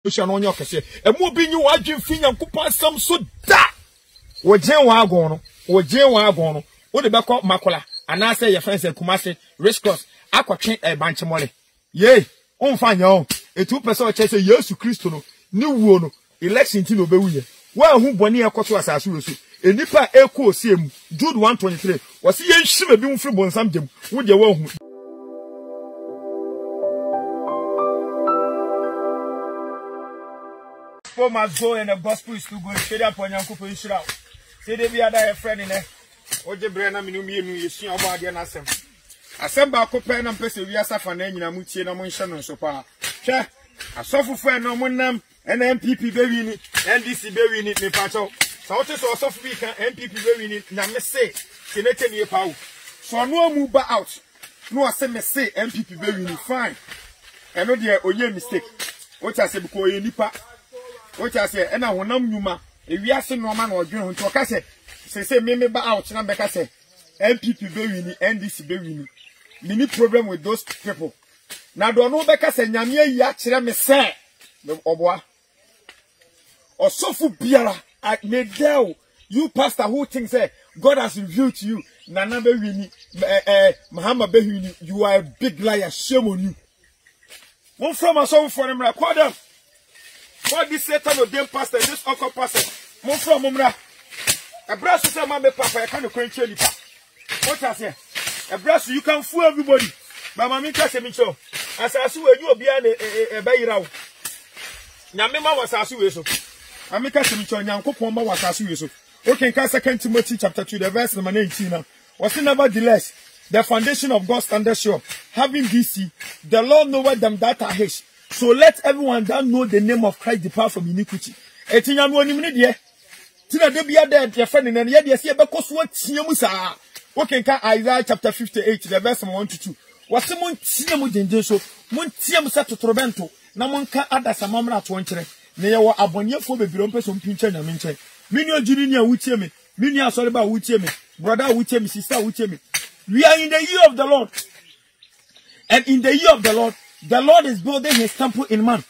no nyo kese e mu bi nyi wadwen fi Nyankopon asam so da wo gen wa agon no wo de beko makola anase ye fence Kumase Race Cross akotwe banchemole ye onfa nya o etu pese o chese Yesu Kristo no ni wuo no election ti no bewuye wa hu boni ekoto asasu resu enipa eko osiemu Jude 1:23 wasi ye nhime bi mfiri bonsam gem wo de wa hu for my go and the gospel is too good. Shade up on Yankupo Ishra. Say they be a friend in Oje Brena Minumi, you see about the Nasem. Assemble Copen and Pessy, we are suffering in a muti and a motion so far. Che, a soft friend no one and MPP baby in it, NDC baby in it, me pato. So what is also week and MPP baby in it, Namme say, Senate near Pau. So no move out. No, I say, MPP baby in it, fine. I know dear, oh, yeah, mistake. What I say, because you nipa. What I say, and I will not numa. If we are seeing no man or doing to a cassette, say, me ba out, and I say, MPP Bewini, NDC Bewini. Many problem with those people. Now, don't know Becca say, Yamia Yachira me say, the Oboa. Or Sofu Biara, at Medel, you pastor who thinks God has revealed to you, Nana Bewini, Muhammad Bewini, you are a big liar, shame on you. One from us over for them, record them. What this Satan or them pastor, this uncle pastor, more from Mumra. A brass is a mamma papa, I can't quench any pap. What I say? A brass, you can fool everybody. But Mammy Cassamicho, as I see you be a bayrow. Namima was as you so. Amica Samicho, Yanko Pomba was as you so. Okay, 2 Timothy chapter 2, the verse number 19. Was it nevertheless the foundation of God standeth sure, having DC, the Lord knoweth them that are his. So let everyone that know the name of Christ depart from iniquity. Etinya no ni mne tina de bia de your friend and ye de se be koso atia mu saa. Okay, ka Isaiah chapter 58 the verse 1 to 2. Wase mon tia mu denden so, mon tia mu sa totorobento na mon ka adasa mamra to nkyere. Na ye wo abonefo bebiro mpeso mpinche nya menche. Mini ogiri ni a wutie me, mini asore ba wutie me, brother wutie me, sister wutie me. We are in the year of the Lord. And in the year of the Lord is building his temple in man.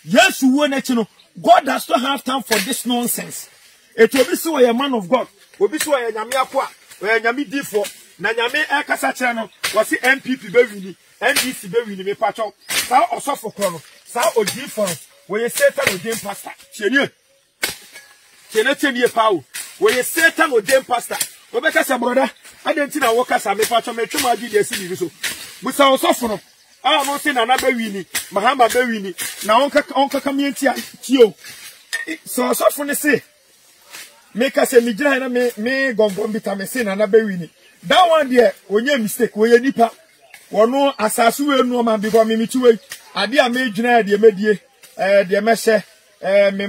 Yes, you want to know. God does not have time for this nonsense. It will be so a man of God. Will be so a Yamiakwa, where Yami Difo, Nanyame Ekasa channel, was the MPP Bewini, NDC Bewini, me patcho, Sao or Sophocle, Sao or difference, where you Satan or Dame Pastor. Chenu Pow, where you Satan or Dame Pastor. Rebecca, brother, I didn't see a workers and me patcho, me chuma did the city. We saw Sophocle. Ah, no, say Nana Bewini, Mahama Bewini. Now, Uncle community, Tio. So, for the say, make us a Mijana me go bita me say Nana Bewini. That one there, when you mistake, where you nipa, or no, Asasu, no man before me to wait. I dear made Jana, dear Medie, dear Meshe, me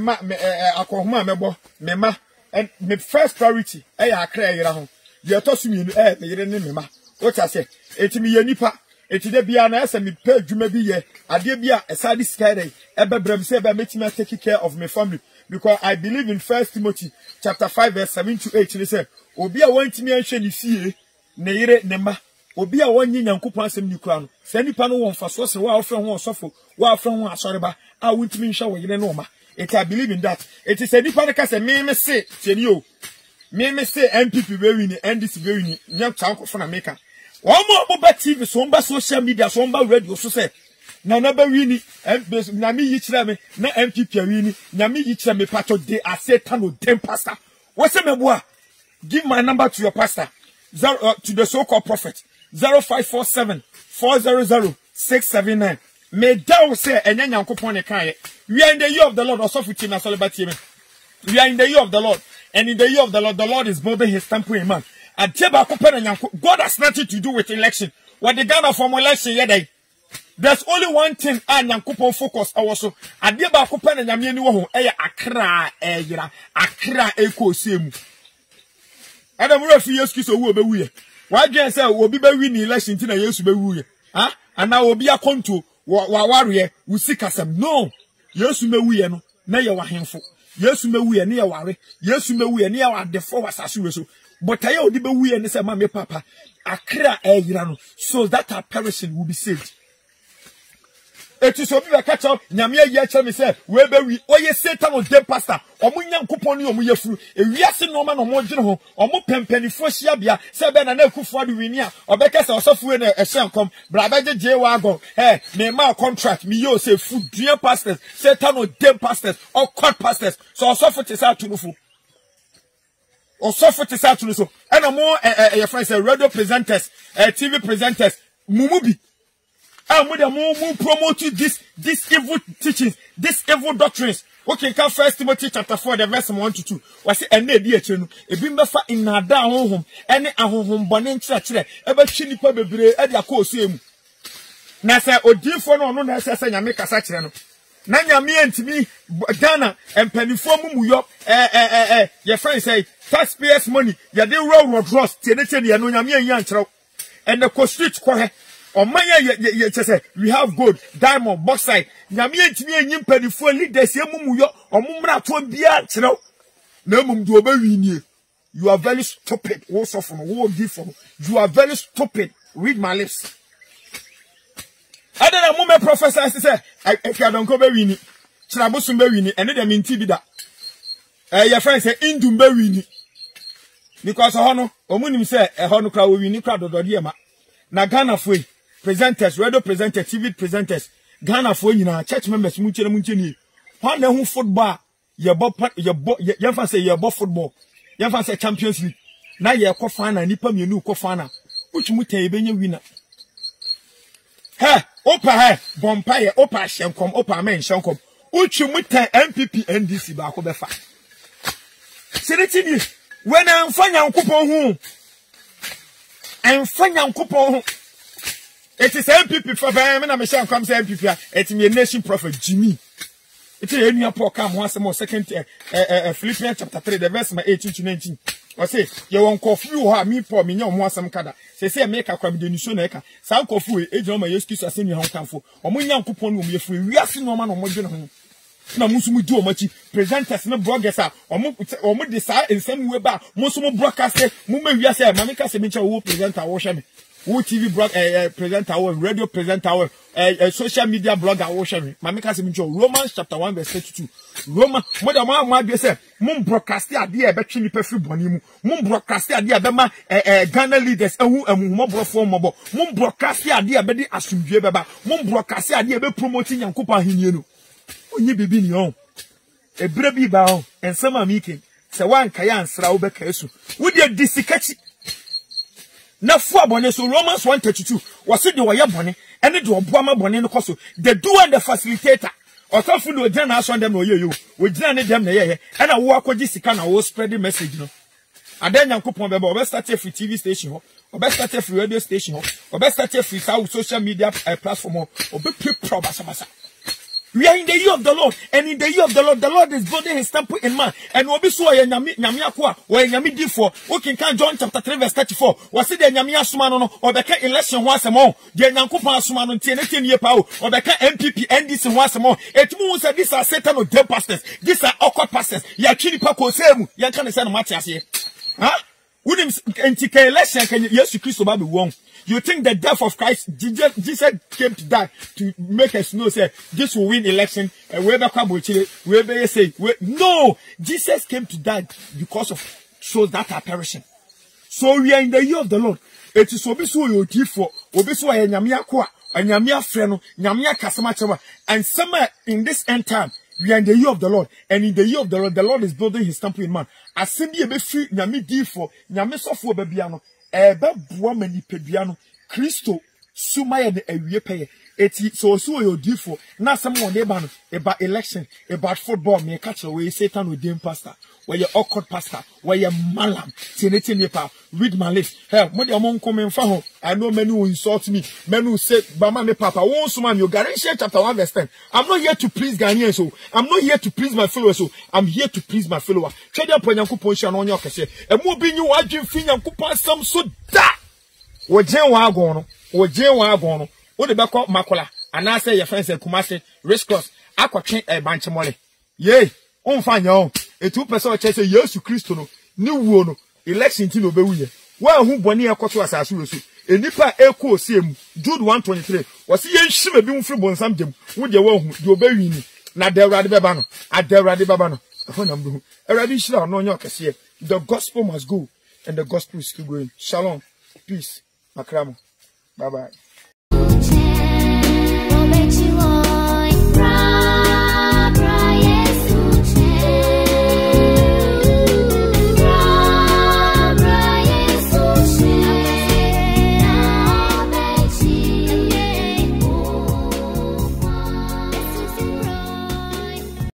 Akohuma, mebo, mema, and me first priority, I cry around. You toss me, me didn't mema. What I say, it's me, nipa. Eti de bia na ese me pay dwuma bi ye ade bia esade skare ebebrem se be make me take care of my family because I believe in 1 Timothy chapter 5 verse 7 to 8 they say obi a wantimi anhwe ni fie ne yire ne ma obi a wonyi Nyankopon asem ni kura no se nipa no won faso se wa ofre ho osofo wa ofre ho asoreba a wantimi nhwe wo yire no ma it I believe in that it is a nipa no ka se me se tieni o me se MPP be wini NDC be wini nya chankofo na meka one more TV, so on social media, so on radio, so say, Nana Bewini, Nami Yichame, na MPP Wini, Nami Yichame Pato, they are Satan or damn pastor. What's the boy? Give my number to your pastor, to the so called prophet, 0547 400 679. May thou say, and then Uncle Pony Kaya. We are in the year of the Lord, or Sofutina Solibati. We are in the year of the Lord, and in the year of the Lord is building his temple in man. God has nothing to do with election. What the Ghana from election yesterday. There's only one thing I Nyankopon focus also. Adiba Kopen and Yamiani wo Accra Accra eko semu. Adam refi yesu so wo be wuye. Why gen say obi be win election tin na yesu be wuye. Ah? And now obi akonto wa ware we seek asem. No. Yesu me wuye no na ye wa henfo. Yesu me wuye ne ye ware. Yesu me wuye ne ye wa defo wasasu we so. But I would be we and say, Mammy Papa, Accra, so that our perishing will be saved. Eti so bi be catch up nyame ayi acha me say we be wi oye Satan o dem pastor omo nyankopon ni omo yefuru ewiase no ma no mo dwene ho omo pempanifo hia bia se be na na akufo de wini a obeka se osofu na ehyenkom bra beje je wagon me ma contract me yo say food dua pastors Satan o dem pastors or court pastors so osofu te sa tunufu osofu te sa tunuso and mo your friends say radio presenters TV presenters mumubi mu promote this evil teachings, this evil doctrines. Okay, come 1 Timothy chapter 4, the verse 1 to 2. Was it any idea chenu? A bimbefa in nada home, any ahom bonin church, ever chini pebre, and ya co same. Nasa or dear for no necessary, and make a such. Nanya me and to me, Ghana and Pennyform Muyo, your friend say, taxpayers' money, ya de road dross, Tenetty, and Nonyami Yancho, and the coast street quarter. On my say we have gold, diamond, bauxite. Nyame ntimi enyim panifo leaders emumu yo omumra to bia kyerɛw. Na mum do obawini. You are very stupid. Wo so from wo give from. You are very stupid. Read my lips. Ada na mum professor say if you don't go bawini. Kyerabosum bawini ene dem nti bi da. Your friend say indum bawini. Because hono omunim say hono kra wo wini kra dodode ma. Na Ghana foi presenters, radio presenters, TV presenters, Ghana for you church members, muncheni. One who football, your fan say your football, your fan say Champions League. Now you're co-fana, nipa me new co-fana, which mute benye winner. Hey, opa bompire, opa shankom, opa men shankom, which mute MPP NDC bako befa. Seriously, when I'm finding coupon home, I'm finding coupon. It is MPP for them, and I'm sure comes MPP. It's me a nation prophet Jimmy. It's a new poor come once more. Second, Philippians chapter 3, the verse 18 to 19. Or say, you won't coffee you have me for me, no more some cada. Say, make a crab the Nusoneka. Some coffee, age on my excuse as in your home for. Or when young coupon will be free. We are seeing no man or more general. Na musumu do much presenters no bloggers are or mo decide in some way back musumu broadcaster mume we say mamika se mencha wo presenter wo hwe me wo TV presenter wo radio presenter wo social media blogger wo hwe me mamika se mencha Romans chapter 1 verse 32 Roma mo da mo be say mum broadcaster ade e betwe ni pafi boni mu mum broadcaster ade e be ma Ghana leaders ehu mo brofo mo mum broadcaster ade e be di asumdue be ba mum broadcaster ade e be promoting yankopa henie no onye bibi ni on ebere bi ba on ensama mike se wan kaya ansra wo be kaesu wo de disikachi na fu abone so Romans 1:32 wose de wo ye bone ene de oboama bone no koso the doer and the facilitator otofu no gina na so dem no ye yo wo gina ne dem na ye ena wo akogi sika na wo spread the message no adan yankopon be ba obe start free TV station ho obe start free radio station ho obe start free social media platform ho obe pre probasa. We are in the year of the Lord, and in the year of the Lord is building his temple in man. And we'll be so nyami akwa, or nyami D4. Okay, can John chapter 3 verse 34. Was it the nyami asumano or the election once a more? The nyankupa asumano TNT year power or the MPP NDC once a more. It means that these are Satan or dead pastors. These are awkward pastors. Ya chini pako semu. Ya can't send Matthias here. Huh? Wouldn't anti election can yes you Christ Baby wrong. You think the death of Christ, Jesus came to die to make us know, say, this will win election, and wherever say, no, Jesus came to die because of souls that are perishing. So we are in the year of the Lord. It is obiso you give for, obiso a nyamia kwa, a nyamia freno, nyamia kasama, and somewhere in this end time, we are in the year of the Lord, and in the year of the Lord is building his temple in man. Assembly be free, nyami di for, nyami sofo bebiano. Eba bua mani peduano Kristo sumaya de awie peye eti so yo difo na some one dey ban about election about football me catch away Satan with them pastor where you awkward pastor where you malam tineti pa read my lips hey mo dey amon come fa ho I know many will insult me many will say bama me papa won suma me Galatians chapter 1 verse 10 I'm not here to please Ghanaians so I'm not here to please my followers so I'm here to please my follower twede aponyankopon hia no onye okese e mo bi nyi wadwen fi nyankopon sam so da wo gen wa agon no wo de beko makola ana say your friends Kumasi race cross akotwe banche mole ye onfa nya o etu person che say Yesu Kristo no ni wuo no election ti no be wuye wa hu boni ekoto asase we so enipa eko osiem Jude 1:23 wasi ye nhime bi mfiri bonsam dem wo de wa hu de obawi ni na de awrade beba no adawrade beba no ho na mbu awrade hira no onye okese the gospel must go and the gospel is still going. Shalom, peace, makramo, bye bye.